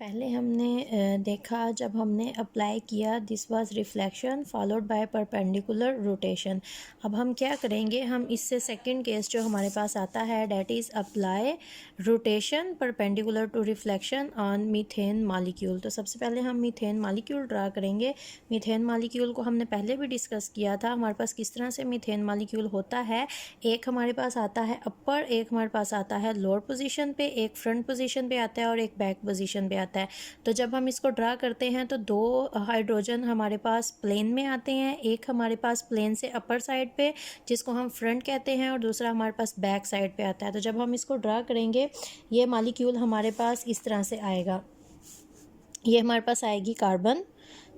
पहले हमने देखा जब हमने अप्लाई किया this was reflection followed by perpendicular rotation. अब हम क्या करेंगे, हम इससे सेकंड केस जो हमारे पास आता है that is apply rotation perpendicular to reflection on methane molecule. तो सबसे पहले हम मीथेन मॉलिक्यूल ड्रा करेंगे। मीथेन मॉलिक्यूल को हमने पहले भी डिस्कस किया था, हमारे पास किस तरह से मीथेन मॉलिक्यूल होता है। एक हमारे पास आता है अपर, एक हमारे पास आता है लोअर पोजीशन पे, एक फ्रंट पोजीशन पे आता है और एक बैक पोजीशन पे आता है। तो जब हम इसको ड्रा करते हैं तो दो हाइड्रोजन हमारे पास प्लेन में आते हैं, एक हमारे पास प्लेन से अपर साइड पे जिसको हम फ्रंट कहते हैं और दूसरा हमारे पास बैक साइड पे आता है। तो जब हम इसको ड्रा करेंगे ये मॉलिक्यूल हमारे पास इस तरह से आएगा। ये हमारे पास आएगी कार्बन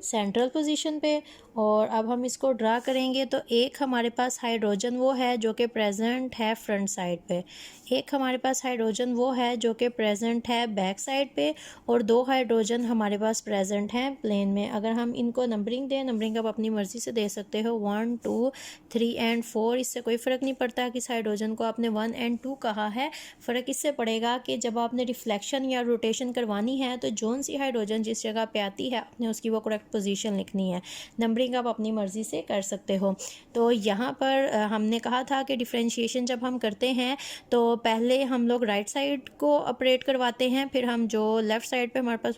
सेंट्रल पोजीशन पे। और अब हम इसको ड्रा करेंगे तो एक हमारे पास हाइड्रोजन वो है जो कि प्रेजेंट है फ्रंट साइड पे, एक हमारे पास हाइड्रोजन वो है जो कि प्रेजेंट है बैक साइड पे, और दो हाइड्रोजन हमारे पास प्रेजेंट हैं प्लेन में। अगर हम इनको नंबरिंग दें, नंबरिंग आप अपनी मर्ज़ी से दे सकते हो, 1 2 3 एंड 4, इससे कोई फ़र्क नहीं पड़ता कि इस हाइड्रोजन को आपने 1 एंड 2 कहा है। फ़र्क इससे पड़ेगा कि जब आपने रिफ्लेक्शन या रोटेशन करवानी है तो जोन सी हाइड्रोजन जिस जगह पे आती है आपने उसकी वो करेक्ट पोजीशन लिखनी है। नंबरिंग आप अपनी मर्ज़ी से कर सकते हो। तो यहाँ पर हमने कहा था कि डिफ्रेंशिएशन जब हम करते हैं तो पहले हम लोग राइट साइड को ऑपरेट करवाते हैं, फिर हम जो लेफ़्ट साइड पे हमारे पास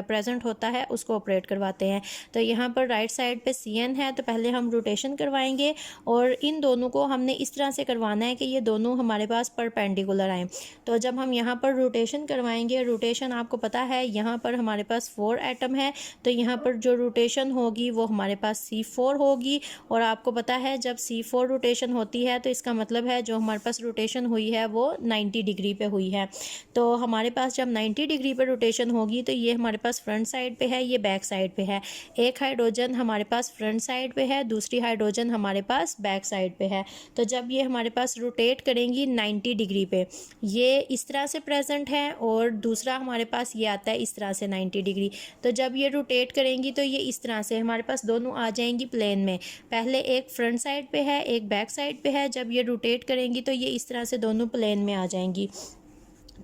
प्रेजेंट होता है उसको ऑपरेट करवाते हैं। तो यहाँ पर राइट साइड पे CN है तो पहले हम रोटेशन करवाएंगे और इन दोनों को हमने इस तरह से करवाना है कि ये दोनों हमारे पास परपेंडिकुलर आएँ। तो जब हम यहाँ पर रोटेशन करवाएंगे, रोटेशन आपको पता है यहाँ पर हमारे पास 4 एटम है, तो यहाँ पर जो रोटेशन होगी वो हमारे पास C4 होगी। और आपको पता है जब C4 रोटेशन होती है तो इसका मतलब है जो हमारे पास रोटेशन हुई है वो 90 डिग्री पे हुई है। तो हमारे पास जब 90 डिग्री पे रोटेशन होगी तो ये हमारे पास फ्रंट साइड पे है, ये बैक साइड पे है। एक हाइड्रोजन हमारे पास फ्रंट साइड पे है, दूसरी हाइड्रोजन हमारे पास बैक साइड पे है। तो जब ये हमारे पास रोटेट करेंगी 90 डिग्री पे, ये इस तरह से प्रेजेंट है और दूसरा हमारे पास ये आता है इस तरह से 90 डिग्री। तो जब ये रोटेट करेंगी तो ये इस तरह से हमारे पास दोनों आ जाएंगी प्लेन में। पहले एक फ्रंट साइड पे है, एक बैक साइड पे है। जब ये रोटेट करेंगी तो ये इस तरह से दोनों प्लेन में आ जाएंगी।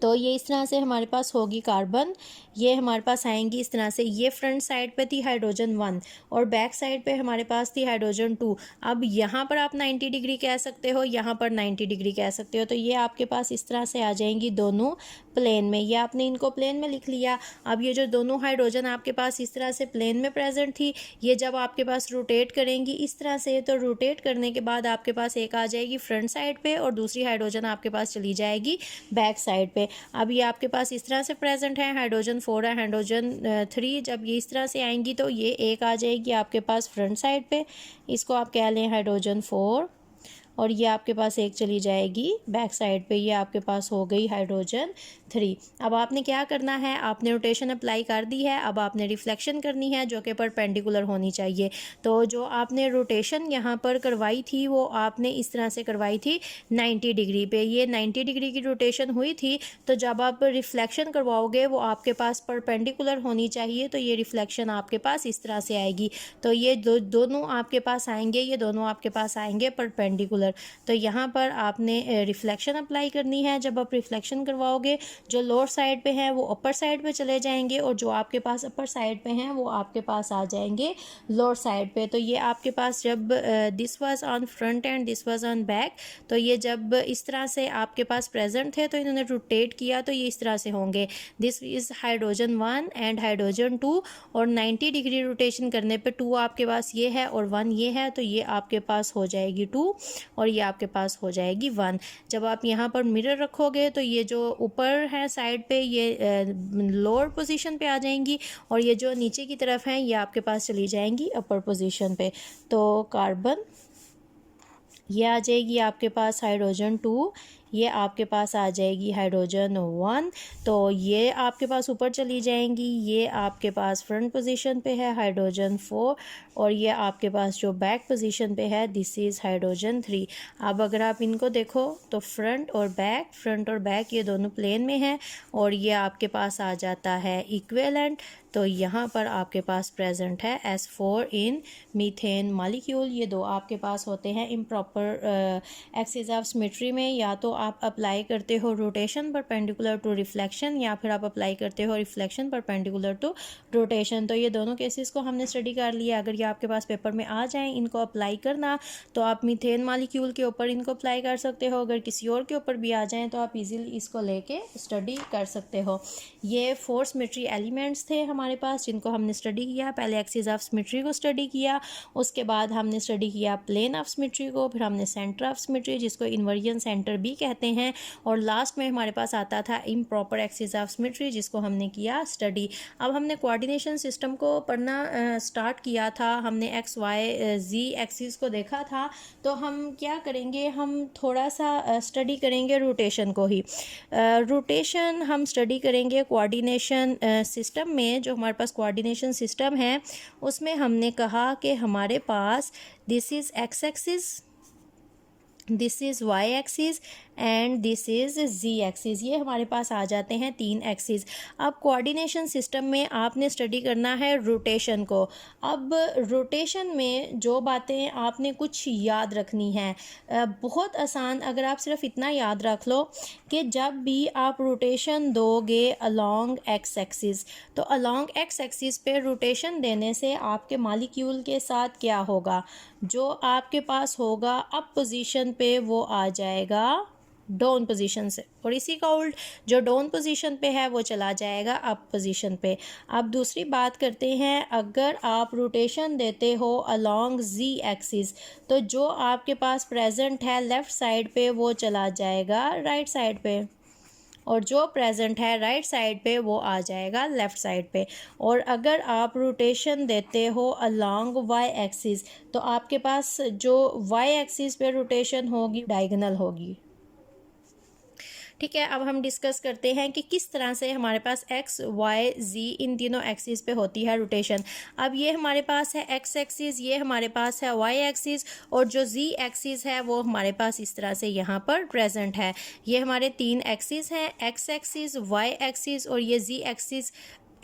तो ये इस तरह से हमारे पास होगी कार्बन, ये हमारे पास आएंगी इस तरह से। ये फ्रंट साइड पे थी हाइड्रोजन 1 और बैक साइड पे हमारे पास थी हाइड्रोजन 2। अब यहाँ पर आप 90 डिग्री कह सकते हो, यहाँ पर 90 डिग्री कह सकते हो। तो ये आपके पास इस तरह से आ जाएंगी दोनों प्लेन में। ये आपने इनको प्लेन में लिख लिया। अब ये जो दोनों हाइड्रोजन आपके पास इस तरह से प्लेन में प्रेजेंट थी, ये जब आपके पास रोटेट करेंगी इस तरह से, तो रोटेट करने के बाद आपके पास एक आ जाएगी फ्रंट साइड पे और दूसरी हाइड्रोजन आपके पास चली जाएगी बैक साइड पे। अब ये आपके पास इस तरह से प्रेजेंट है, हाइड्रोजन 4 है, हाइड्रोजन 3। जब ये इस तरह से आएंगी तो ये एक आ जाएगी आपके पास फ्रंट साइड पे, इसको आप कह लें हाइड्रोजन 4, और ये आपके पास एक चली जाएगी बैक साइड पे, ये आपके पास हो गई हाइड्रोजन 3। अब आपने क्या करना है, आपने रोटेशन अप्लाई कर दी है, अब आपने रिफ्लेक्शन करनी है जो कि परपेंडिकुलर होनी चाहिए। तो जो आपने रोटेशन यहाँ पर करवाई थी वो आपने इस तरह से करवाई थी 90 डिग्री पे। ये 90 डिग्री की रोटेशन हुई थी, तो जब आप रिफ्लेक्शन करवाओगे वो आपके पास परपेंडिकुलर होनी चाहिए। तो ये रिफ्लेक्शन आपके पास इस तरह से आएगी। तो ये दोनों आपके पास आएंगे, ये दोनों आपके पास आएंगे परपेंडिकुलर। तो यहाँ पर आपने रिफ्लेक्शन अप्लाई करनी है। जब आप रिफ्लेक्शन करवाओगे जो लोअर साइड पे हैं वो अपर साइड पे चले जाएंगे और जो आपके पास अपर साइड पे हैं वो आपके पास आ जाएंगे लोअर साइड पे। तो ये आपके पास जब this was on front end this was on back, तो ये जब इस तरह से आपके पास प्रेजेंट थे तो इन्होंने रोटेट किया तो ये इस तरह से होंगे। This is hydrogen 1 and hydrogen 2, और 90 डिग्री रोटेशन करने पे 2 आपके पास ये है और 1 ये है, तो ये आपके पास हो जाएगी 2 और ये आपके पास हो जाएगी 1। जब आप यहाँ पर मिरर रखोगे तो ये जो ऊपर है साइड पे ये लोअर पोजीशन पे आ जाएंगी और ये जो नीचे की तरफ हैं ये आपके पास चली जाएंगी अपर पोजीशन पे। तो कार्बन ये आ जाएगी आपके पास हाइड्रोजन 2, ये आपके पास आ जाएगी हाइड्रोजन 1। तो ये आपके पास ऊपर चली जाएंगी, ये आपके पास फ्रंट पोजीशन पे है हाइड्रोजन 4, और ये आपके पास जो बैक पोजीशन पे है दिस इज़ हाइड्रोजन 3। अब अगर आप इनको देखो तो फ्रंट और बैक ये दोनों प्लेन में हैं और ये आपके पास आ जाता है इक्विवेलेंट। तो यहाँ पर आपके पास प्रेजेंट है S4 इन मीथेन मॉलिक्यूल। ये दो आपके पास होते हैं इम्प्रॉपर एक्सिस ऑफ सिमेट्री में। या तो आप अप्लाई करते हो रोटेशन परपेंडिकुलर टू रिफ्लेक्शन, या फिर आप अप्लाई करते हो रिफ्लेक्शन परपेंडिकुलर टू रोटेशन। तो ये दोनों केसेस को हमने स्टडी कर लिया। अगर ये आपके पास पेपर में आ जाएँ इनको अप्लाई करना, तो आप मीथेन मॉलिक्यूल के ऊपर इनको अप्लाई कर सकते हो। अगर किसी और के ऊपर भी आ जाएँ तो आप इजीली इसको लेके स्टडी कर सकते हो। ये 4 सिमेट्री एलिमेंट्स थे हमारे पास जिनको हमने स्टडी किया। पहले एक्सिस ऑफ सिमेट्री को स्टडी किया, उसके बाद हमने स्टडी किया प्लेन ऑफ सिमेट्री को, फिर हमने सेंटर ऑफ सिमेट्री जिसको इन्वर्जन सेंटर भी कहते हैं, और लास्ट में हमारे पास आता था इम्प्रॉपर एक्सिस ऑफ सिमेट्री जिसको हमने किया स्टडी। अब हमने कोऑर्डिनेशन सिस्टम को पढ़ना स्टार्ट किया था, हमने एक्स वाई जी एक्सिस को देखा था। तो हम क्या करेंगे, हम थोड़ा सा स्टडी करेंगे रोटेशन को ही। रोटेशन हम स्टडी करेंगे कोऑर्डिनेशन सिस्टम में। जो हमारे पास कोऑर्डिनेशन सिस्टम है उसमें हमने कहा कि हमारे पास this is X axis, this is Y axis and this is Z axis. ये हमारे पास आ जाते हैं 3 एक्सिस। अब कोऑर्डिनेशन सिस्टम में आपने स्टडी करना है रोटेशन को। अब रोटेशन में जो बातें आपने कुछ याद रखनी है, बहुत आसान। अगर आप सिर्फ इतना याद रख लो कि जब भी आप रोटेशन दोगे अलोंग एक्स एक्सिस, तो अलोंग एक्स एक्सिस पे रोटेशन देने से आपके मॉलिक्यूल के साथ क्या होगा, जो आपके पास होगा अप पोजीशन पे वो आ जाएगा डाउन पोजीशन से, और इसी का उल्ट जो डाउन पोजीशन पे है वो चला जाएगा अप पोजीशन पे। अब दूसरी बात करते हैं, अगर आप रोटेशन देते हो अलोंग जी एक्सिस, तो जो आपके पास प्रेजेंट है लेफ़्ट साइड पे वो चला जाएगा राइट साइड पे, और जो प्रेजेंट है राइट साइड पे वो आ जाएगा लेफ़्ट साइड पे। और अगर आप रोटेशन देते हो अलोंग वाई एक्सिस, तो आपके पास जो वाई एक्सिस पे रोटेशन होगी डायगोनल होगी। ठीक है, अब हम डिस्कस करते हैं कि किस तरह से हमारे पास एक्स वाई जी इन तीनों एक्सिस पे होती है रोटेशन। अब ये हमारे पास है एक्स एक्सिस, ये हमारे पास है वाई एक्सिस, और जो जी एक्सिस है वो हमारे पास इस तरह से यहाँ पर प्रेजेंट है। ये हमारे 3 एक्सिस हैं, एक्स एक्सिस, वाई एक्सिस और ये जी axis.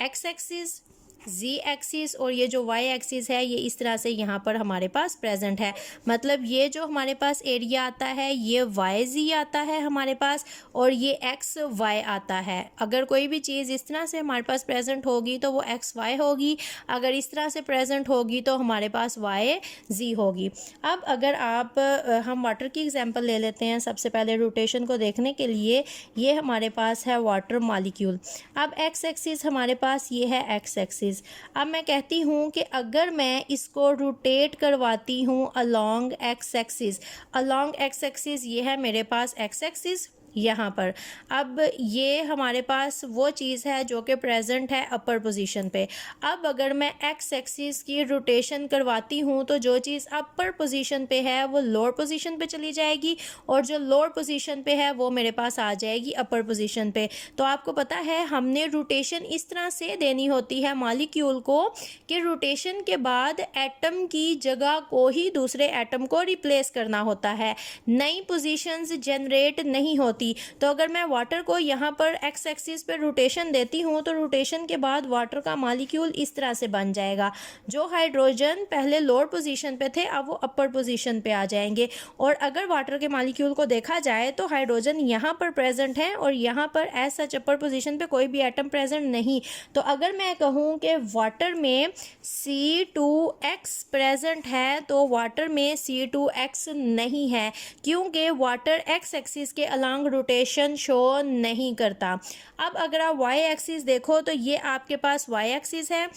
X axis, Z axis और ये जो वाई एक्सिस है ये इस तरह से यहाँ पर हमारे पास प्रेजेंट है। मतलब ये जो हमारे पास एरिया आता है ये वाई जी आता है हमारे पास, और ये एक्स वाई आता है। अगर कोई भी चीज़ इस तरह से हमारे पास प्रेजेंट होगी तो वो एक्स वाई होगी, अगर इस तरह से प्रेजेंट होगी तो हमारे पास वाई जी होगी। अब अगर आप हम वाटर की एग्जांपल ले लेते हैं सबसे पहले रोटेशन को देखने के लिए। ये हमारे पास है वाटर मॉलिक्यूल। अब एक्स एक्सिस हमारे पास ये है एक्स एक्सिस। अब मैं कहती हूँ कि अगर मैं इसको रोटेट करवाती हूँ along X axis, along X axis ये है मेरे पास एक्स एक्सिस यहाँ पर। अब ये हमारे पास वो चीज़ है जो कि प्रेजेंट है अपर पोजीशन पे। अब अगर मैं एक्स एक्सिस की रोटेशन करवाती हूँ तो जो चीज़ अपर पोजीशन पे है वो लोअर पोजीशन पे चली जाएगी, और जो लोअर पोजीशन पे है वो मेरे पास आ जाएगी अपर पोजीशन पे। तो आपको पता है हमने रोटेशन इस तरह से देनी होती है मॉलिक्यूल को कि रोटेशन के बाद एटम की जगह को ही दूसरे एटम को रिप्लेस करना होता है, नई पोजीशंस जनरेट नहीं होती। तो अगर मैं वाटर को यहाँ पर एक्स एक्सिस पे रोटेशन देती हूँ तो रोटेशन के बाद वाटर का मॉलिक्यूल इस तरह से बन जाएगा। जो हाइड्रोजन पहले लोअर पोजीशन पे थे अब वो अपर पोजीशन पे आ जाएंगे। और अगर वाटर के मॉलिक्यूल को देखा जाए तो हाइड्रोजन यहाँ पर प्रेजेंट है और यहाँ पर एज सच अपर पोजीशन पे कोई भी एटम प्रेजेंट नहीं। तो अगर मैं कहूँ कि वाटर में C2X प्रेजेंट है तो वाटर में C2X नहीं है, क्योंकि वाटर एक्स एक्सिस के अलॉन्ग रोटेशन शो नहीं करता। अब अगर आप वाई एक्सिस देखो तो ये आपके पास वाई एक्सिस है।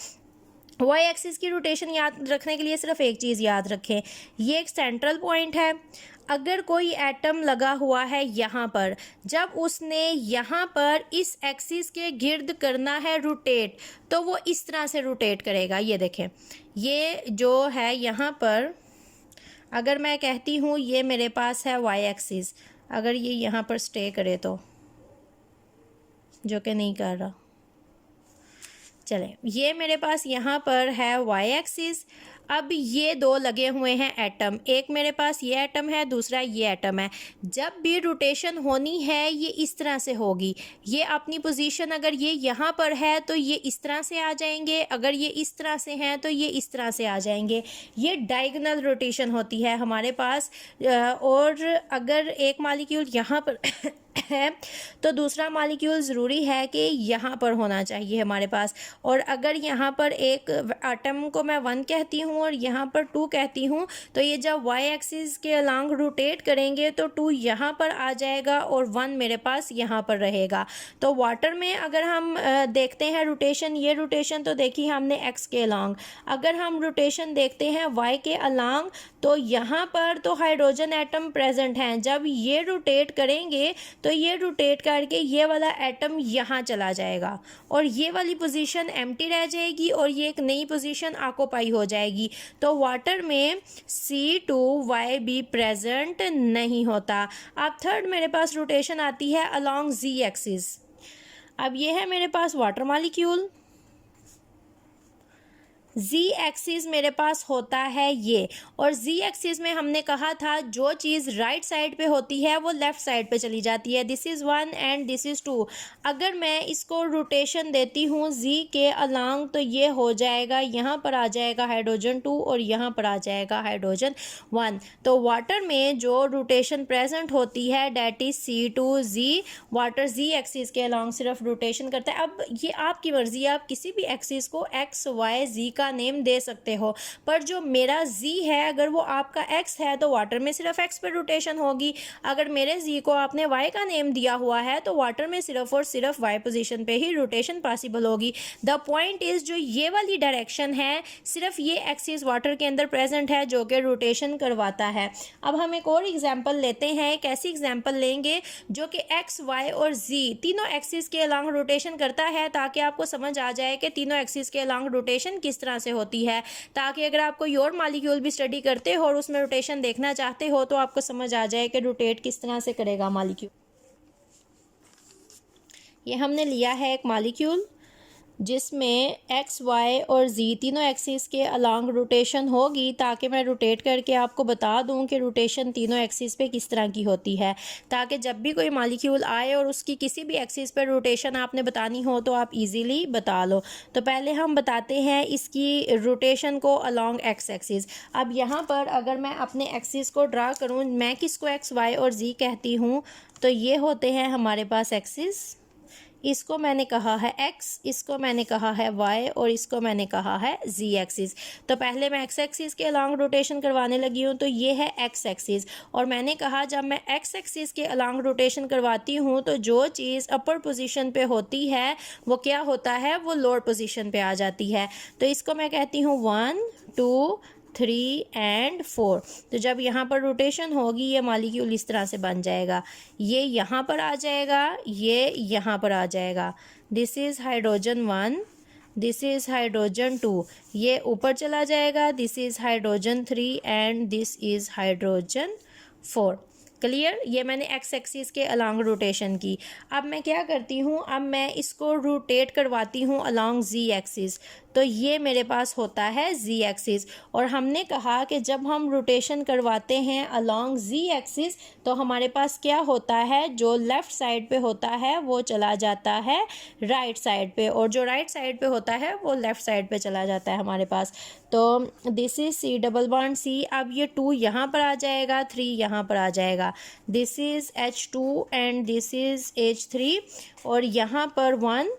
वाई एक्सिस की रोटेशन याद रखने के लिए सिर्फ एक चीज़ याद रखें, ये एक सेंट्रल पॉइंट है। अगर कोई एटम लगा हुआ है यहाँ पर, जब उसने यहाँ पर इस एक्सिस के गिर्द करना है रोटेट, तो वो इस तरह से रोटेट करेगा। ये देखें, ये जो है यहाँ पर अगर मैं कहती हूँ ये मेरे पास है वाई एक्सिस, अगर ये यहाँ पर स्टे करे तो, जो कि नहीं कर रहा, चलें, ये मेरे पास यहाँ पर है वाई एक्सिस। अब ये दो लगे हुए हैं एटम, एक मेरे पास ये एटम है, दूसरा ये एटम है। जब भी रोटेशन होनी है ये इस तरह से होगी। ये अपनी पोजीशन अगर ये यहाँ पर है तो ये इस तरह से आ जाएंगे, अगर ये इस तरह से हैं तो ये इस तरह से आ जाएंगे। ये डायगोनल रोटेशन होती है हमारे पास। और अगर एक मॉलिक्यूल यहाँ पर है तो दूसरा मॉलिक्यूल ज़रूरी है कि यहाँ पर होना चाहिए हमारे पास। और अगर यहाँ पर एक एटम को मैं 1 कहती हूँ और यहाँ पर 2 कहती हूँ, तो ये जब वाई एक्सिस के अलॉन्ग रोटेट करेंगे तो 2 यहाँ पर आ जाएगा और 1 मेरे पास यहाँ पर रहेगा। तो वाटर में अगर हम देखते हैं रोटेशन, ये रोटेशन तो देखी हमने एक्स के अलॉन्ग। अगर हम रोटेशन देखते हैं वाई के अलॉन्ग, तो यहाँ पर तो हाइड्रोजन एटम प्रेजेंट हैं। जब ये रोटेट करेंगे तो ये रोटेट करके ये वाला एटम यहाँ चला जाएगा और ये वाली पोजीशन एम्प्टी रह जाएगी और ये एक नई पोजीशन ऑक्यूपाई हो जाएगी। तो वाटर में C2YB प्रेजेंट नहीं होता। अब थर्ड मेरे पास रोटेशन आती है अलोंग Z एक्सिस। अब ये है मेरे पास वाटर मॉलिक्यूल, Z एक्सिस मेरे पास होता है ये, और Z एक्सिस में हमने कहा था जो चीज़ राइट साइड पे होती है वो लेफ़्ट साइड पे चली जाती है। This is 1 and this is 2। अगर मैं इसको रोटेशन देती हूँ Z के अलॉन्ग तो ये हो जाएगा, यहाँ पर आ जाएगा हाइड्रोजन 2 और यहाँ पर आ जाएगा हाइड्रोजन 1। तो वाटर में जो रोटेशन प्रेजेंट होती है that is C2Z। Water Z axis के अलॉन्ग सिर्फ रोटेशन करता है। अब ये आपकी मर्ज़ी, आप किसी भी एक्सिस को X Y Z का नेम दे सकते हो, पर जो मेरा Z है अगर वो आपका X है तो वाटर में सिर्फ X पर रोटेशन होगी। अगर मेरे Z को आपने Y का नेम दिया हुआ है तो वाटर में सिर्फ और सिर्फ Y पोजीशन पे ही रोटेशन पॉसिबल होगी। द पॉइंट इज़ जो ये वाली डायरेक्शन है सिर्फ ये एक्सिस वाटर के अंदर प्रेजेंट है जो कि रोटेशन करवाता है। अब हम एक और एग्जाम्पल लेते हैं। एक ऐसी एग्जाम्पल लेंगे जो कि X Y और Z तीनों एक्सिस के अलॉन्ग रोटेशन करता है, ताकि आपको समझ आ जाए कि तीनों एक्सिस के अलॉन्ग रोटेशन किस तरह से होती है, ताकि अगर आप कोई और मॉलिक्यूल भी स्टडी करते हो और उसमें रोटेशन देखना चाहते हो तो आपको समझ आ जाए कि रोटेट किस तरह से करेगा मॉलिक्यूल। ये हमने लिया है एक मॉलिक्यूल जिसमें X Y और Z तीनों एक्सिस के अलॉन्ग रोटेशन होगी, ताकि मैं रोटेट करके आपको बता दूं कि रोटेशन तीनों एक्सिस पे किस तरह की होती है, ताकि जब भी कोई मॉलिक्यूल आए और उसकी किसी भी एक्सिस पर रोटेशन आपने बतानी हो तो आप इजीली बता लो। तो पहले हम बताते हैं इसकी रोटेशन को अलॉन्ग X एक्सिस। अब यहाँ पर अगर मैं अपने एक्सिस को ड्रा करूँ, मैं किसको X Y और Z कहती हूँ, तो ये होते हैं हमारे पास एक्सिस। इसको मैंने कहा है X, इसको मैंने कहा है Y और इसको मैंने कहा है Z एक्सिस। तो पहले मैं X एक्सिस के अलॉन्ग रोटेशन करवाने लगी हूँ, तो ये है X एक्सिस। और मैंने कहा जब मैं X एक्सिस के अलॉन्ग रोटेशन करवाती हूँ तो जो चीज़ अपर पोजीशन पे होती है वो क्या होता है, वो लोअर पोजीशन पे आ जाती है। तो इसको मैं कहती हूँ 1 2 3 एंड 4। तो जब यहाँ पर रोटेशन होगी ये मॉलिक्यूल इस तरह से बन जाएगा, ये यहाँ पर आ जाएगा, ये यहाँ पर आ जाएगा। This is hydrogen 1, this is hydrogen 2, ये ऊपर चला जाएगा, this is hydrogen 3 and this is hydrogen 4। Clear? ये मैंने X एक्सिस के अलॉन्ग रोटेशन की। अब मैं क्या करती हूँ, अब मैं इसको रोटेट करवाती हूँ अलॉन्ग Z एक्सिस। तो ये मेरे पास होता है Z एक्सिस। और हमने कहा कि जब हम रोटेशन करवाते हैं अलॉन्ग Z एक्सिस तो हमारे पास क्या होता है, जो लेफ़्ट साइड पे होता है वो चला जाता है राइट साइड पे, और जो राइट साइड पे होता है वो लेफ़्ट साइड पे चला जाता है हमारे पास। तो this is C double bond C। अब ये 2 यहाँ पर आ जाएगा, 3 यहाँ पर आ जाएगा। This is H2 and this is H3, और यहाँ पर 1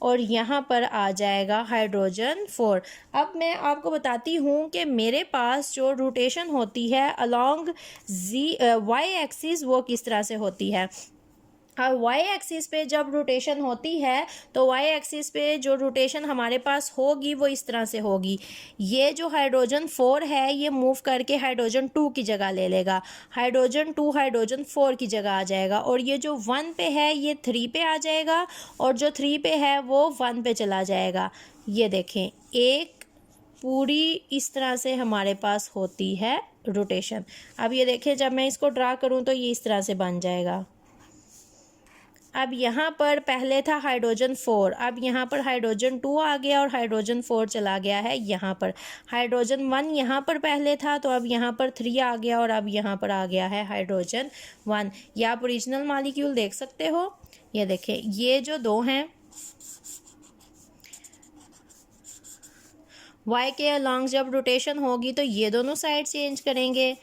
और यहाँ पर आ जाएगा हाइड्रोजन 4। अब मैं आपको बताती हूँ कि मेरे पास जो रोटेशन होती है अलॉन्ग Y एक्सिस वो किस तरह से होती है। और Y एक्सिस पे जब रोटेशन होती है तो Y एक्सिस पे जो रोटेशन हमारे पास होगी वो इस तरह से होगी। ये जो हाइड्रोजन 4 है ये मूव करके हाइड्रोजन 2 की जगह ले लेगा, हाइड्रोजन 2 हाइड्रोजन 4 की जगह आ जाएगा, और ये जो 1 पे है ये 3 पे आ जाएगा, और जो 3 पे है वो 1 पे चला जाएगा। ये देखें, एक पूरी इस तरह से हमारे पास होती है रोटेशन। अब ये देखें, जब मैं इसको ड्रा करूँ तो ये इस तरह से बन जाएगा। अब यहाँ पर पहले था हाइड्रोजन 4, अब यहाँ पर हाइड्रोजन 2 आ गया और हाइड्रोजन 4 चला गया है यहाँ पर। हाइड्रोजन 1 यहाँ पर पहले था तो अब यहाँ पर 3 आ गया और अब यहाँ पर आ गया है हाइड्रोजन 1। ये आप ओरिजिनल मॉलिक्यूल देख सकते हो, ये देखें, ये जो दो हैं वाई के अलॉन्ग जब रोटेशन होगी तो ये दोनों साइड चेंज करेंगे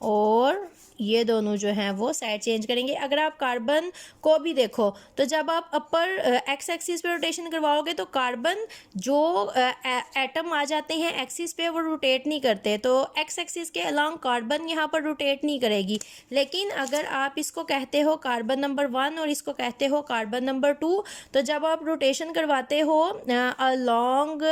और ये दोनों जो हैं वो साइड चेंज करेंगे। अगर आप कार्बन को भी देखो तो जब आप अपर एक्स एक्सिस पे रोटेशन करवाओगे तो कार्बन जो एटम आ जाते हैं एक्सिस पे वो रोटेट नहीं करते, तो एक्स एक्सिस के अलॉन्ग कार्बन यहाँ पर रोटेट नहीं करेगी। लेकिन अगर आप इसको कहते हो कार्बन नंबर 1 और इसको कहते हो कार्बन नंबर 2, तो जब आप रोटेशन करवाते हो अलॉन्ग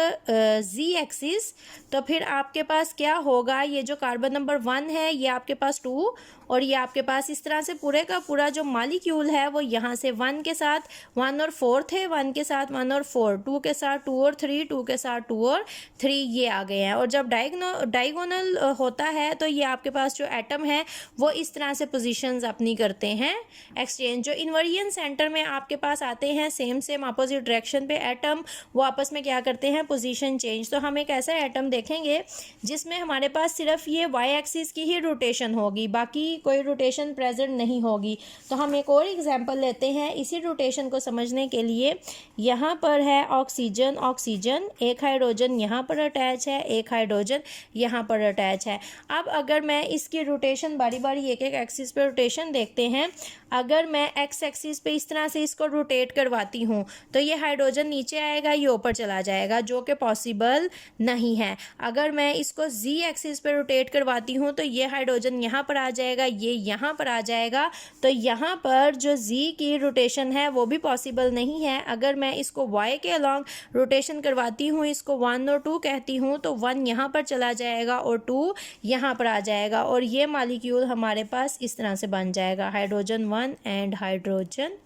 जी एक्सिस तो फिर आपके पास क्या होगा, ये जो कार्बन नंबर 1 है ये आपके पास 2 और ये आपके पास इस तरह से पूरे का पूरा जो मॉलिक्यूल है वो यहाँ से 1 के साथ 1 और 4 थे, 1 के साथ 1 और 4, 2 के साथ 2 और 3, 2 के साथ 2 और 3 ये आ गए हैं। और जब डायगोनल होता है तो ये आपके पास जो एटम है वो इस तरह से पोजीशंस अपनी करते हैं एक्सचेंज। जो इन्वर्जन सेंटर में आपके पास आते हैं सेम अपोजिट डायरेक्शन पे एटम, वो आपस में क्या करते हैं, पोजीशन चेंज। तो हम एक ऐसा एटम देखेंगे जिसमें हमारे पास सिर्फ ये वाई एक्सिस की ही रोटेशन होगी, बाकी कोई रोटेशन प्रेजेंट नहीं होगी। तो हम एक और एग्जांपल लेते हैं इसी रोटेशन को समझने के लिए। यहाँ पर है ऑक्सीजन, ऑक्सीजन, एक हाइड्रोजन यहाँ पर अटैच है, एक हाइड्रोजन यहाँ पर अटैच है। अब अगर मैं इसकी रोटेशन बारी बारी एक एक एक्सिस पे रोटेशन देखते हैं, अगर मैं एक्स एक्सिस पे इस तरह से इसको रोटेट करवाती हूँ तो ये हाइड्रोजन नीचे आएगा, ये ऊपर चला जाएगा, जो कि पॉसिबल नहीं है। अगर मैं इसको जी एक्सिस पे रोटेट करवाती हूँ तो ये हाइड्रोजन यहाँ पर आ जाएगा, ये यहाँ पर आ जाएगा, तो यहाँ पर जो जी की रोटेशन है वो भी पॉसिबल नहीं है। अगर मैं इसको वाई के अलॉन्ग रोटेशन करवाती हूँ, इसको 1 और 2 कहती हूँ, तो 1 यहाँ पर चला जाएगा और 2 यहाँ पर आ जाएगा और ये मॉलिक्यूल हमारे पास इस तरह से बन जाएगा, हाइड्रोजन 1 एंड हाइड्रोजन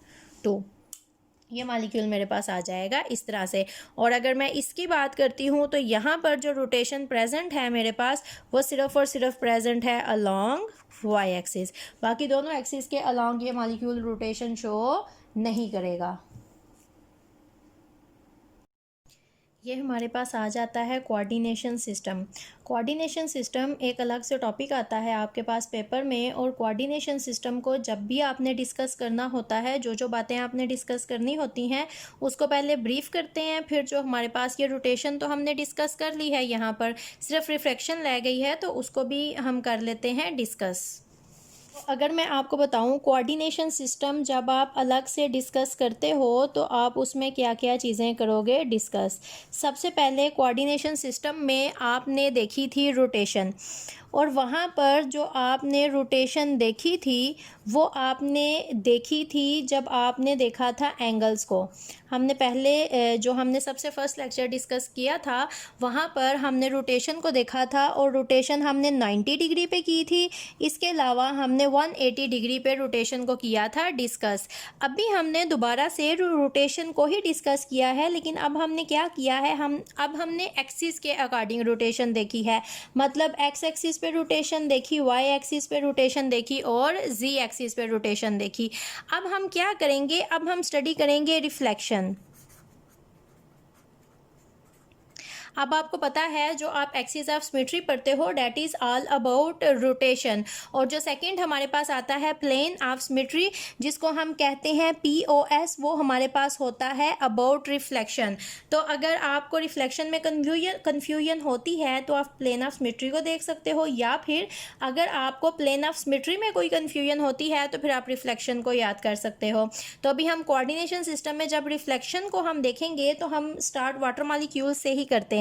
2। ये मॉलिक्यूल मेरे पास आ जाएगा इस तरह से। और अगर मैं इसकी बात करती हूँ तो यहाँ पर जो रोटेशन प्रेजेंट है मेरे पास वो सिर्फ और सिर्फ प्रेजेंट है अलोंग वाई एक्सिस, बाकी दोनों एक्सिस के अलोंग ये मॉलिक्यूल रोटेशन शो नहीं करेगा। ये हमारे पास आ जाता है कोऑर्डिनेशन सिस्टम। कोऑर्डिनेशन सिस्टम एक अलग से टॉपिक आता है आपके पास पेपर में, और कोऑर्डिनेशन सिस्टम को जब भी आपने डिस्कस करना होता है, जो बातें आपने डिस्कस करनी होती हैं उसको पहले ब्रीफ करते हैं। फिर जो हमारे पास ये रोटेशन तो हमने डिस्कस कर ली है, यहाँ पर सिर्फ रिफ्रैक्शन रह गई है तो उसको भी हम कर लेते हैं डिस्कस। अगर मैं आपको बताऊं कोऑर्डिनेशन सिस्टम जब आप अलग से डिस्कस करते हो तो आप उसमें क्या क्या चीज़ें करोगे डिस्कस। सबसे पहले कोऑर्डिनेशन सिस्टम में आपने देखी थी रोटेशन, और वहाँ पर जो आपने रोटेशन देखी थी वो आपने देखी थी जब आपने देखा था एंगल्स को। हमने पहले जो हमने सबसे फर्स्ट लेक्चर डिस्कस किया था वहाँ पर हमने रोटेशन को देखा था, और रोटेशन हमने 90 डिग्री पे की थी। इसके अलावा हमने 180 डिग्री पे रोटेशन को किया था डिस्कस। अभी हमने दोबारा से रोटेशन को ही डिस्कस किया है, लेकिन अब हमने क्या किया है, अब हमने एक्सिस के अकॉर्डिंग रोटेशन देखी है। मतलब एक्स एक्सिस पे रोटेशन देखी, वाई एक्सिस पे रोटेशन देखी और जी एक्सिस पे रोटेशन देखी। अब हम क्या करेंगे, अब हम स्टडी करेंगे रिफ्लेक्शन। अब आपको पता है जो आप एक्सिस ऑफ सिमेट्री पढ़ते हो that is all about rotation, और जो सेकंड हमारे पास आता है प्लेन ऑफ सिमेट्री जिसको हम कहते हैं POS, वो हमारे पास होता है अबाउट रिफ्लेक्शन। तो अगर आपको रिफ्लेक्शन में कन्फ्यूजन होती है तो आप प्लेन ऑफ सिमेट्री को देख सकते हो, या फिर अगर आपको प्लेन ऑफ सिमेट्री में कोई कन्फ्यूजन होती है तो फिर आप रिफ्लेक्शन को याद कर सकते हो। तो अभी हम कोऑर्डिनेशन सिस्टम में जब रिफ्लेक्शन को हम देखेंगे तो हम स्टार्ट वाटर मॉलिक्यूल से ही करते हैं।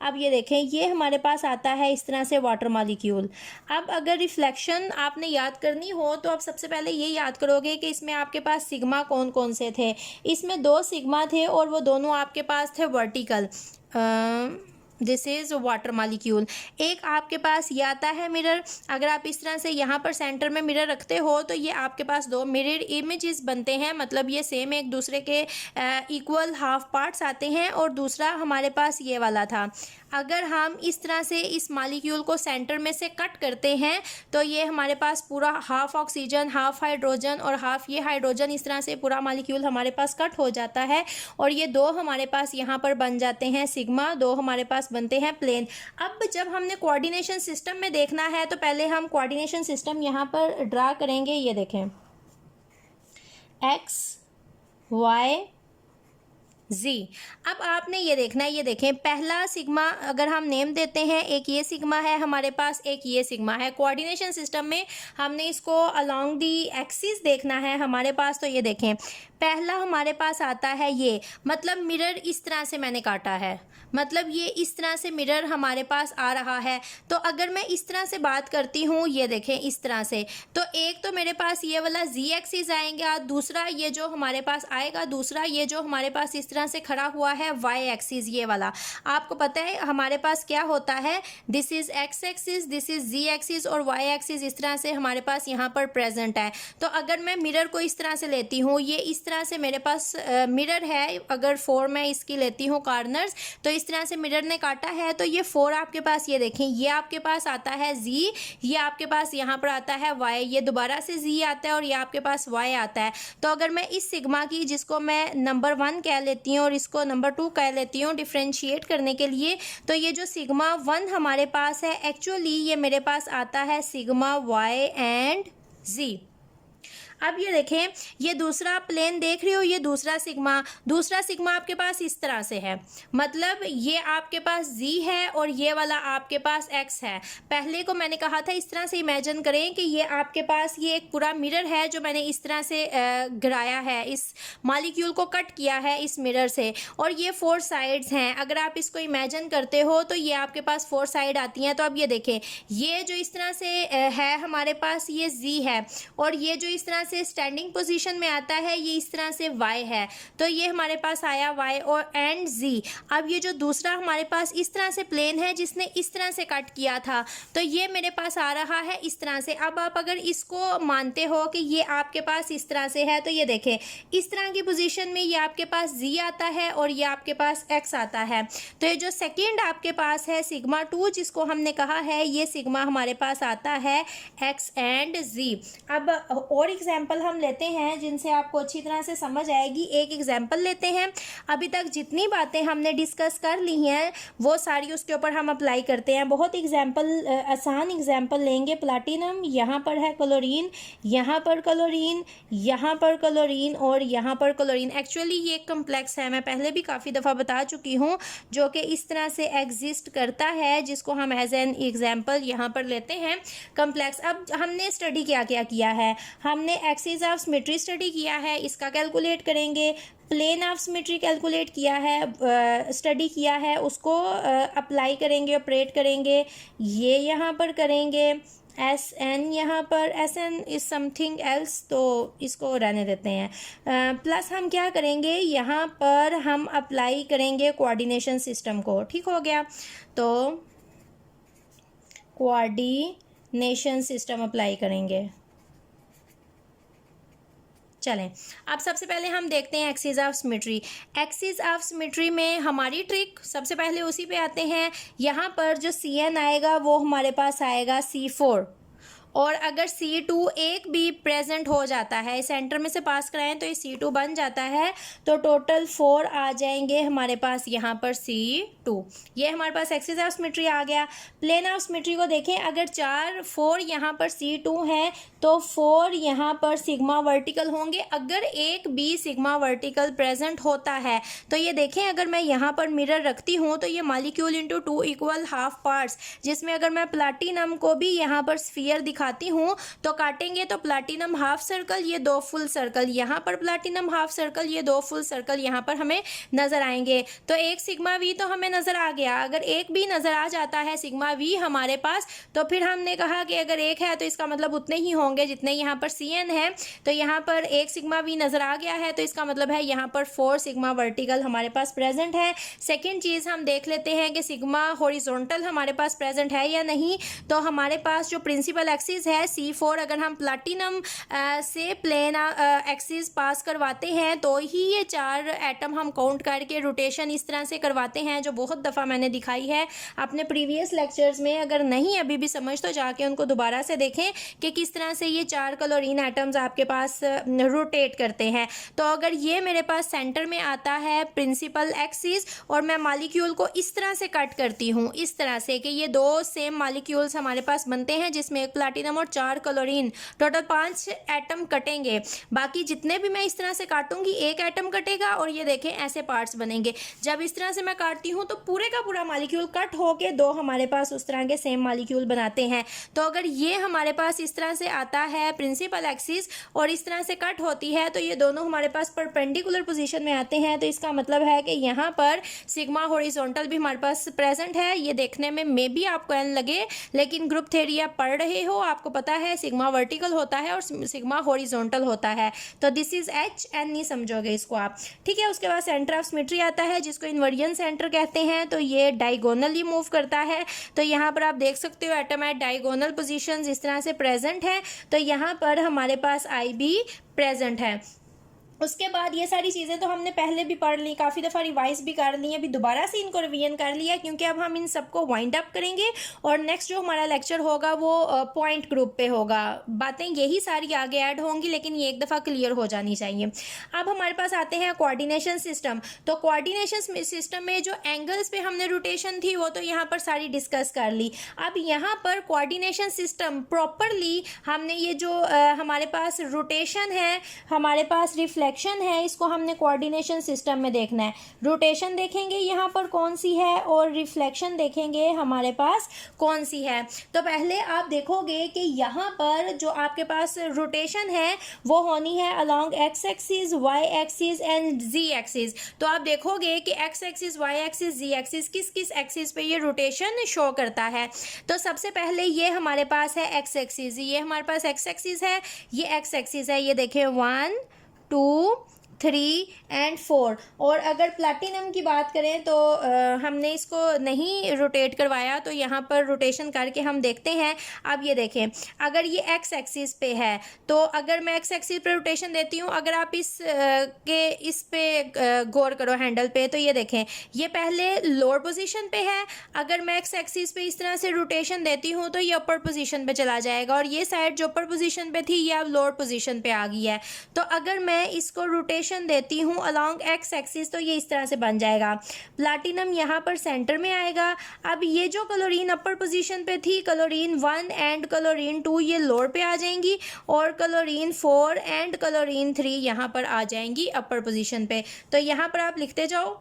अब ये देखें, ये हमारे पास आता है इस तरह से वाटर मॉलिक्यूल। अब अगर रिफ्लेक्शन आपने याद करनी हो तो आप सबसे पहले ये याद करोगे कि इसमें आपके पास सिग्मा कौन कौन से थे। इसमें 2 सिग्मा थे और वो दोनों आपके पास थे vertical. This is water molecule. एक आपके पास ये आता है मिरर। अगर आप इस तरह से यहाँ पर सेंटर में मिरर रखते हो तो ये आपके पास दो मिरर इमेजेस बनते हैं, मतलब ये सेम एक दूसरे के इक्वल हाफ पार्ट्स आते हैं। और दूसरा हमारे पास ये वाला था, अगर हम इस तरह से इस मालिक्यूल को सेंटर में से कट करते हैं तो ये हमारे पास पूरा हाफ ऑक्सीजन, हाफ हाइड्रोजन और हाफ ये हाइड्रोजन, इस तरह से पूरा मालिक्यूल हमारे पास कट हो जाता है। और ये दो हमारे पास यहाँ पर बन जाते हैं सिग्मा, दो हमारे पास बनते हैं प्लेन। अब जब हमने कोऑर्डिनेशन सिस्टम में देखना है तो पहले हम कोऑर्डिनेशन सिस्टम यहाँ पर ड्रा करेंगे। ये देखें, एक्स वाई जी। अब आपने ये देखना है, ये देखें, पहला सिग्मा अगर हम नेम देते हैं, एक ये सिग्मा है हमारे पास, एक ये सिग्मा है। कोऑर्डिनेशन सिस्टम में हमने इसको अलोंग दी एक्सिस देखना है हमारे पास। तो ये देखें, पहला हमारे पास आता है ये, मतलब मिरर इस तरह से मैंने काटा है, मतलब ये इस तरह से मिरर हमारे पास आ रहा है। तो अगर मैं इस तरह से बात करती हूँ, ये देखें इस तरह से, तो एक तो मेरे पास ये वाला जी एक्सिस आएगा, दूसरा ये जो हमारे पास आएगा, दूसरा ये जो हमारे पास इस तरह से खड़ा हुआ है वाई एक्सिस, ये वाला। आपको पता है हमारे पास क्या होता है, this is X axis, this is Z axis और वाई एक्सिस इस तरह से हमारे पास यहाँ पर प्रेजेंट है। तो अगर मैं मिरर को इस तरह से लेती हूँ, ये इस तरह से मेरे पास मिरर है, अगर 4 मैं इसकी लेती हूँ कॉर्नर्स, तो इस तरह से मिरर ने काटा है। तो ये 4 आपके पास, ये देखें, ये आपके पास आता है जी, ये आपके पास यहाँ पर आता है वाई, ये दोबारा से जी आता है और ये आपके पास वाई आता है। तो अगर मैं इस सिग्मा की, जिसको मैं नंबर 1 कह लेती हूँ और इसको नंबर 2 कह लेती हूँ डिफ्रेंशिएट करने के लिए, तो ये जो सिग्मा 1 हमारे पास है, एक्चुअली ये मेरे पास आता है सिग्मा वाई एंड जी। अब ये देखें, ये दूसरा प्लेन देख रहे हो, ये दूसरा सिग्मा आपके पास इस तरह से है, मतलब ये आपके पास z है और ये वाला आपके पास x है। पहले को मैंने कहा था इस तरह से इमेजिन करें कि ये आपके पास ये एक पूरा मिरर है जो मैंने इस तरह से गिराया है, इस मॉलिक्यूल को कट किया है इस मिरर से, और ये 4 साइड्स हैं। अगर आप इसको इमेजिन करते हो तो ये आपके पास 4 साइड आती हैं। तो अब ये देखें, ये जो इस तरह से है हमारे पास, ये z है, और ये जो इस तरह से स्टैंडिंग पोजीशन में आता है, ये इस तरह से y है। तो ये हमारे पास आया y और एंड z। अब ये जो दूसरा हमारे पास इस तरह से प्लेन है जिसने इस तरह से कट किया था, तो ये मेरे पास आ रहा है इस तरह से। अब आप अगर इसको मानते हो कि ये आपके पास इस तरह से है, तो ये देखें, इस तरह की पोजीशन में ये आपके पास z आता है और ये आपके पास x आता है। तो ये जो सेकेंड आपके पास है सिग्मा 2, जिसको हमने कहा है, ये सिग्मा हमारे पास आता है x एंड z। अब और एग्जाम्पल हम लेते हैं जिनसे आपको अच्छी तरह से समझ आएगी। एक एग्जाम्पल लेते हैं, अभी तक जितनी बातें हमने डिस्कस कर ली हैं वो सारी उसके ऊपर हम अप्लाई करते हैं। बहुत एग्जाम्पल, आसान एग्जाम्पल लेंगे। प्लाटिनम, यहाँ पर है क्लोरीन, यहाँ पर क्लोरीन, यहाँ पर क्लोरीन और यहाँ पर क्लोरीन। एक्चुअली ये एक कम्प्लेक्स है, मैं पहले भी काफ़ी दफ़ा बता चुकी हूँ, जो कि इस तरह से एग्जिस्ट करता है, जिसको हम एज एन एग्जाम्पल यहाँ पर लेते हैं कम्प्लेक्स। अब हमने स्टडी क्या क्या किया है, हमने एक्सिस ऑफ सिमेट्री स्टडी किया है, इसका कैलकुलेट करेंगे। प्लेन ऑफ सिमेट्री कैलकुलेट किया है, स्टडी किया है, उसको अप्लाई करेंगे, ऑपरेट करेंगे। ये यहाँ पर करेंगे एस एन, यहाँ पर S N is something else, तो इसको रहने देते हैं। प्लस हम क्या करेंगे, यहाँ पर हम अप्लाई करेंगे कोऑर्डिनेशन सिस्टम को। ठीक हो गया, तो कोऑर्डिनेशन सिस्टम अप्लाई करेंगे। चलें, अब सबसे पहले हम देखते हैं axis of symmetry. Axis of symmetry में हमारी ट्रिक सबसे पहले उसी पे आते हैं। यहाँ पर जो Cn आएगा वो हमारे पास आएगा C4, और अगर C2 एक भी प्रेजेंट हो जाता है, सेंटर में से पास कराएं तो ये C2 बन जाता है, तो टोटल 4 आ जाएंगे हमारे पास यहाँ पर C2। ये हमारे पास एक्सिस ऑफ सिमेट्री आ गया। प्लेन ऑफ सिमेट्री को देखें, अगर 4 यहाँ पर C2 है तो 4 यहाँ पर सिग्मा वर्टिकल होंगे। अगर एक भी सिग्मा वर्टिकल प्रेजेंट होता है तो ये देखें, अगर मैं यहाँ पर मिरर रखती हूँ तो ये molecule into 2 equal half parts, जिसमें अगर मैं प्लाटिनम को भी यहाँ पर स्फीयर दिखा दिखाती हूँ तो काटेंगे तो प्लैटिनम हाफ सर्कल, ये 2 फुल सर्कल, यहाँ पर प्लैटिनम हाफ सर्कल, ये 2 फुल सर्कल यहाँ पर हमें नज़र आएंगे। तो एक सिग्मा वी तो हमें नज़र आ गया। अगर एक भी नज़र आ जाता है सिग्मा वी हमारे पास, तो फिर हमने कहा कि अगर एक है तो इसका मतलब उतने ही होंगे जितने यहाँ पर सी एन है। तो यहाँ पर एक सिग्मा वी नज़र आ गया है, तो इसका मतलब है यहाँ पर 4 सिग्मा वर्टिकल हमारे पास प्रेजेंट है। सेकेंड चीज़ हम देख लेते हैं कि सिग्मा हॉरिजॉन्टल हमारे पास प्रेजेंट है या नहीं। तो हमारे पास जो प्रिंसिपल एक्सिस है C4, अगर हम प्लैटिनम से प्लेन एक्सिस पास करवाते हैं तो ही ये 4 एटम हम काउंट करके रोटेशन इस तरह से करवाते हैं, जो बहुत दफ़ा मैंने दिखाई है अपने प्रीवियस लेक्चर्स में। अगर नहीं अभी भी समझ तो जाके उनको दोबारा से देखें कि किस तरह से ये 4 क्लोरीन एटम्स आपके पास रोटेट करते हैं। तो अगर ये मेरे पास सेंटर में आता है प्रिंसिपल एक्सिस और मैं मॉलिक्यूल को इस तरह से कट करती हूँ, इस तरह से कि ये 2 सेम मॉलिक्यूल्स हमारे पास बनते हैं जिसमें एक प्लैटिनम और 4 क्लोरीन, टोटल 5 एटम कटेंगे। बाकी जितने भी मैं इस तरह से काटूंगी एक एटम कटेगा और ये देखें ऐसे पार्ट्स बनेंगे। जब इस तरह से मैं काटती हूँ तो पूरे का पूरा मॉलिक्यूल कट होके 2 हमारे पास उस तरह के सेम मॉलिक्यूल बनाते हैं। तो अगर ये हमारे पास इस तरह से आता है प्रिंसिपल एक्सिस और इस तरह से कट होती है तो ये दोनों हमारे पास परपेंडिकुलर पोजीशन में आते हैं। तो इसका मतलब है कि यहाँ पर सिग्मा हॉरिजॉन्टल भी हमारे पास प्रेजेंट है। ये देखने में मे बी आपको एन लगे, लेकिन ग्रुप थ्योरी आप पढ़ रहे हो, आपको पता है सिग्मा वर्टिकल होता है और सिग्मा हॉरिजॉन्टल होता है। तो दिस इज एच, एन नहीं समझोगे इसको आप, ठीक है। उसके बाद सेंटर ऑफ सिमेट्री आता है जिसको इन्वर्जन सेंटर कहते हैं। तो ये डायगोनली मूव करता है। तो यहाँ पर आप देख सकते हो एटम एट डायगोनल पोजीशंस इस तरह से प्रेजेंट है। तो यहाँ पर हमारे पास आई बी प्रेजेंट है। उसके बाद ये सारी चीज़ें तो हमने पहले भी पढ़ ली, काफ़ी दफ़ा रिवाइज भी कर ली, अभी दोबारा से इनको रिवीजन कर लिया क्योंकि अब हम इन सबको वाइंड अप करेंगे और नेक्स्ट जो हमारा लेक्चर होगा वो पॉइंट ग्रुप पे होगा। बातें यही सारी आगे ऐड होंगी लेकिन ये एक दफ़ा क्लियर हो जानी चाहिए। अब हमारे पास आते हैं कोऑर्डिनेशन सिस्टम। तो कोऑर्डिनेशन सिस्टम में जो एंगल्स पे हमने रोटेशन थी वो तो यहाँ पर सारी डिस्कस कर ली। अब यहाँ पर कोऑर्डिनेशन सिस्टम प्रॉपरली हमने ये जो हमारे पास रोटेशन है, हमारे पास रिफ्लेक्शन है, इसको हमने कोऑर्डिनेशन सिस्टम में देखना है। रोटेशन देखेंगे यहाँ पर कौन सी है और रिफ्लेक्शन देखेंगे हमारे पास कौन सी है। तो पहले आप देखोगे कि यहाँ पर जो आपके पास रोटेशन है वो होनी है along X axis, Y axis and Z axis. तो आप देखोगे कि X axis, Y axis, Z axis किस किस एक्सिस पे ये रोटेशन शो करता है। तो सबसे पहले ये हमारे पास है एक्स एक्सिस, ये हमारे पास एक्स एक्सिस है, ये एक्स एक्सिस है। ये देखें 1 2 3 एंड 4। और अगर प्लैटिनम की बात करें तो हमने इसको नहीं रोटेट करवाया, तो यहाँ पर रोटेशन करके हम देखते हैं। अब ये देखें, अगर ये एक्स एक्सिस पे है तो अगर मैं एक्स एक्सिस पे रोटेशन देती हूँ, अगर आप इस पे गौर करो हैंडल पे, तो ये देखें ये पहले लोअर पोजीशन पे है। अगर मैं एक्स एक्सिस पे इस तरह से रोटेशन देती हूँ तो ये अपर पोजीशन पे चला जाएगा और ये साइड जो अपर पोजीशन पे थी ये अब लोअर पोजीशन पे आ गई है। तो अगर मैं इसको रोटेशन देती हूँ अलोंग एक्स एक्सिस तो ये इस तरह से बन जाएगा। प्लैटिनम यहाँ पर सेंटर में आएगा। अब ये जो क्लोरीन अपर पोजीशन पे थी, क्लोरीन 1 एंड क्लोरीन 2 ये लोअर पे आ जाएंगी और क्लोरीन 4 एंड क्लोरीन 3 यहाँ पर आ जाएंगी अपर पोजीशन पे। तो यहाँ पर आप लिखते जाओ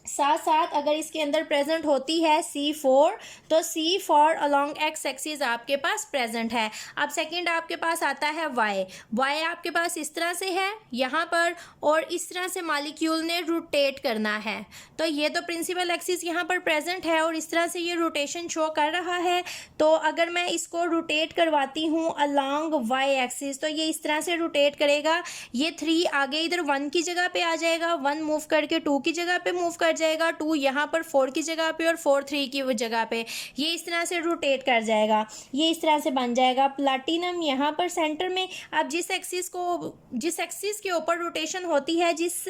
साथ साथ। अगर इसके अंदर प्रेजेंट होती है C4 तो C4 अलोंग एक्स एक्सिस आपके पास प्रेजेंट है। अब सेकंड आपके पास आता है Y आपके पास इस तरह से है यहाँ पर और इस तरह से मॉलिक्यूल ने रोटेट करना है। तो ये तो प्रिंसिपल एक्सिस यहाँ पर प्रेजेंट है और इस तरह से ये रोटेशन शो कर रहा है। तो अगर मैं इसको रोटेट करवाती हूँ अलोंग Y एक्सिस तो ये इस तरह से रोटेट करेगा। ये 3 आगे इधर 1 की जगह पे आ जाएगा, 1 मूव करके 2 की जगह पे मूव कर जाएगा, 2 यहाँ पर 4 की जगह पे और 4 3 की जगह पे, ये इस तरह से रोटेट कर जाएगा। ये इस तरह से बन जाएगा। प्लैटिनम यहाँ पर सेंटर में। अब जिस एक्सिस के ऊपर रोटेशन होती है, जिस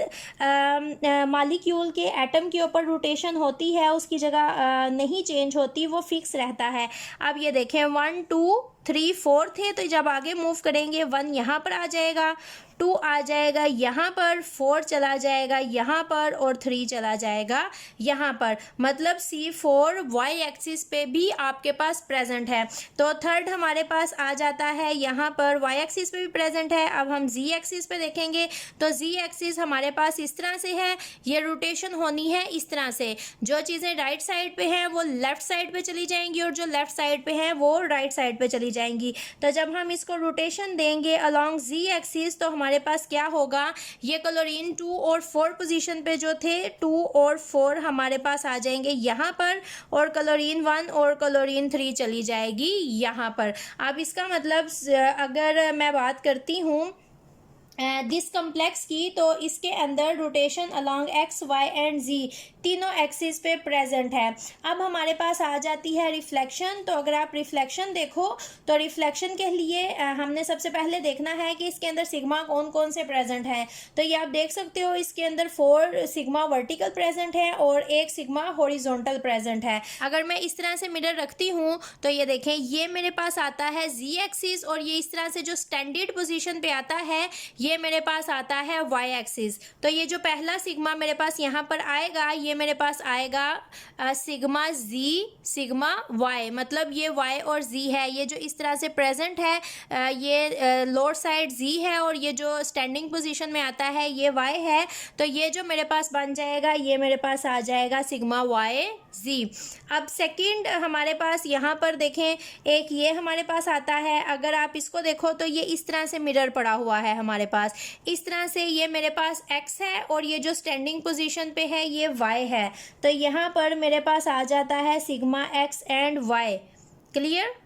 मॉलिक्यूल के एटम के ऊपर रोटेशन होती है उसकी जगह नहीं चेंज होती, वो फिक्स रहता है। अब ये देखें 1 2 3 4 थे, तो जब आगे मूव करेंगे 1 यहाँ पर आ जाएगा, 2 आ जाएगा यहाँ पर, 4 चला जाएगा यहाँ पर और 3 चला जाएगा यहाँ पर। मतलब C4 Y एक्सिस पे भी आपके पास प्रेजेंट है। तो थर्ड हमारे पास आ जाता है यहाँ पर, Y एक्सिस पे भी प्रेजेंट है। अब हम Z एक्सिस पे देखेंगे तो Z एक्सिस हमारे पास इस तरह से है, ये रोटेशन होनी है इस तरह से। जो चीज़ें राइट साइड पे हैं वो लेफ्ट साइड पे चली जाएंगी और जो लेफ्ट साइड पे हैं वो राइट साइड पे चली चली जाएंगी। तो जब हम इसको रोटेशन देंगे अलॉन्ग जी एक्सिस तो हमारे पास क्या होगा, ये क्लोरीन 2 और 4 पोजीशन पे जो थे 2 और 4 हमारे पास आ जाएंगे यहाँ पर, और क्लोरीन 1 और क्लोरीन 3 चली जाएगी यहाँ पर। अब इसका मतलब अगर मैं बात करती हूँ दिस कम्प्लेक्स की, तो इसके अंदर rotation along X Y and Z तीनों एक्सिस पे प्रेजेंट है। अब हमारे पास आ जाती है रिफ्लेक्शन। तो अगर आप रिफ्लेक्शन देखो तो रिफ्लेक्शन के लिए हमने सबसे पहले देखना है कि इसके अंदर सिग्मा कौन कौन से प्रेजेंट हैं। तो ये आप देख सकते हो इसके अंदर 4 सिग्मा वर्टिकल प्रेजेंट है और 1 सिग्मा हॉरिजॉन्टल प्रेजेंट है। अगर मैं इस तरह से मिरर रखती हूँ तो ये देखें, ये मेरे पास आता है जी एक्सिस, और ये इस तरह से जो स्टैंडर्ड पोजीशन पे आता है ये मेरे पास आता है वाई एक्सिस। तो ये जो पहला सिग्मा मेरे पास यहाँ पर आएगा ये मेरे पास आएगा सिग्मा जी सिग्मा वाई, मतलब ये वाई और जी है, ये जो इस तरह से प्रेजेंट है ये लोअर साइड जी है और ये जो स्टैंडिंग पोजीशन में आता है ये वाई है। तो ये जो मेरे पास बन जाएगा ये मेरे पास आ जाएगा सिग्मा वाई जी। अब सेकंड हमारे पास यहाँ पर देखें, एक ये हमारे पास आता है, अगर आप इसको देखो तो ये इस तरह से मिरर पड़ा हुआ है हमारे पास, इस तरह से ये मेरे पास x है और ये जो स्टैंडिंग पोजीशन पे है ये y है। तो यहाँ पर मेरे पास आ जाता है sigma x and y। Clear?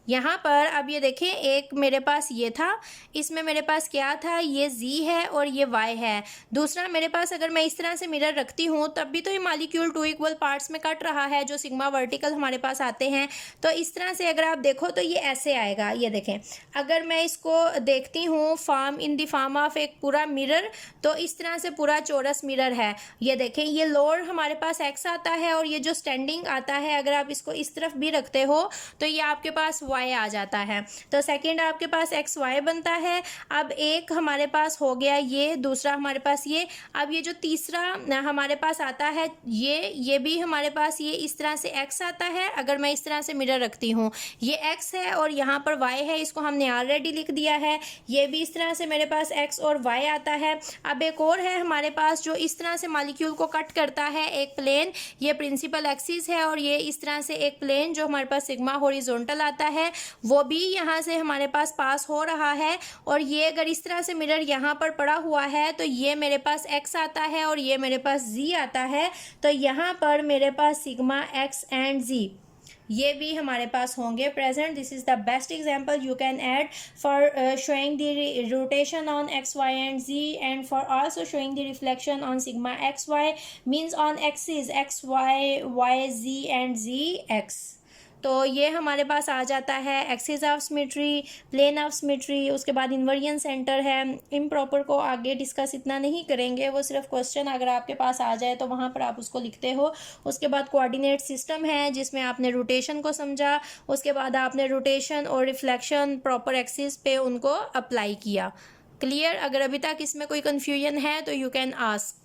यहाँ पर अब ये देखें, एक मेरे पास ये था, इसमें मेरे पास क्या था, ये z है और ये y है। दूसरा मेरे पास अगर मैं इस तरह से मिरर रखती हूँ तब भी तो ये मॉलिक्यूल 2 इक्वल पार्ट्स में कट रहा है जो सिग्मा वर्टिकल हमारे पास आते हैं। तो इस तरह से अगर आप देखो तो ये ऐसे आएगा। ये देखें, अगर मैं इसको देखती हूँ form in the form of एक पूरा मिरर, तो इस तरह से पूरा चौरस मिरर है। ये देखें, ये लोअर हमारे पास x आता है और ये जो स्टैंडिंग आता है अगर आप इसको इस तरफ भी रखते हो तो ये आपके पास y आ जाता है। तो सेकंड आपके पास एक्स वाई बनता है। अब एक हमारे पास हो गया ये, दूसरा हमारे पास ये। अब ये जो तीसरा हमारे पास आता है ये भी हमारे पास ये इस तरह से x आता है। अगर मैं इस तरह से मिरर रखती हूँ ये x है और यहाँ पर y है, इसको हमने ऑलरेडी लिख दिया है। ये भी इस तरह से मेरे पास x और y आता है। अब एक और है हमारे पास जो इस तरह से मॉलिक्यूल को कट करता है, एक प्लेन, ये प्रिंसिपल एक्सिस है और ये इस तरह से एक प्लेन जो हमारे पास सिग्मा हॉरिजॉन्टल आता है वो भी यहाँ से हमारे पास पास हो रहा है। और ये अगर इस तरह से मिरर यहाँ पर पड़ा हुआ है तो ये मेरे पास x आता है और ये मेरे पास z आता है। तो यहाँ पर मेरे पास सिग्मा x एंड z ये भी हमारे पास होंगे present. This is the best example you can add for showing the rotation on X Y and Z and for also showing the reflection on sigma X Y means on axis X Y Y Z and Z X. तो ये हमारे पास आ जाता है axis of symmetry, plane of symmetry, उसके बाद inversion centre है। इम्प्रॉपर को आगे डिस्कस इतना नहीं करेंगे, वो सिर्फ क्वेश्चन अगर आपके पास आ जाए तो वहाँ पर आप उसको लिखते हो। उसके बाद कोऑर्डिनेट सिस्टम है जिसमें आपने रोटेशन को समझा, उसके बाद आपने रोटेशन और रिफ्लेक्शन प्रॉपर एक्सिस पे उनको अप्लाई किया। क्लियर? अगर अभी तक इसमें कोई कन्फ्यूजन है तो यू कैन आस्क।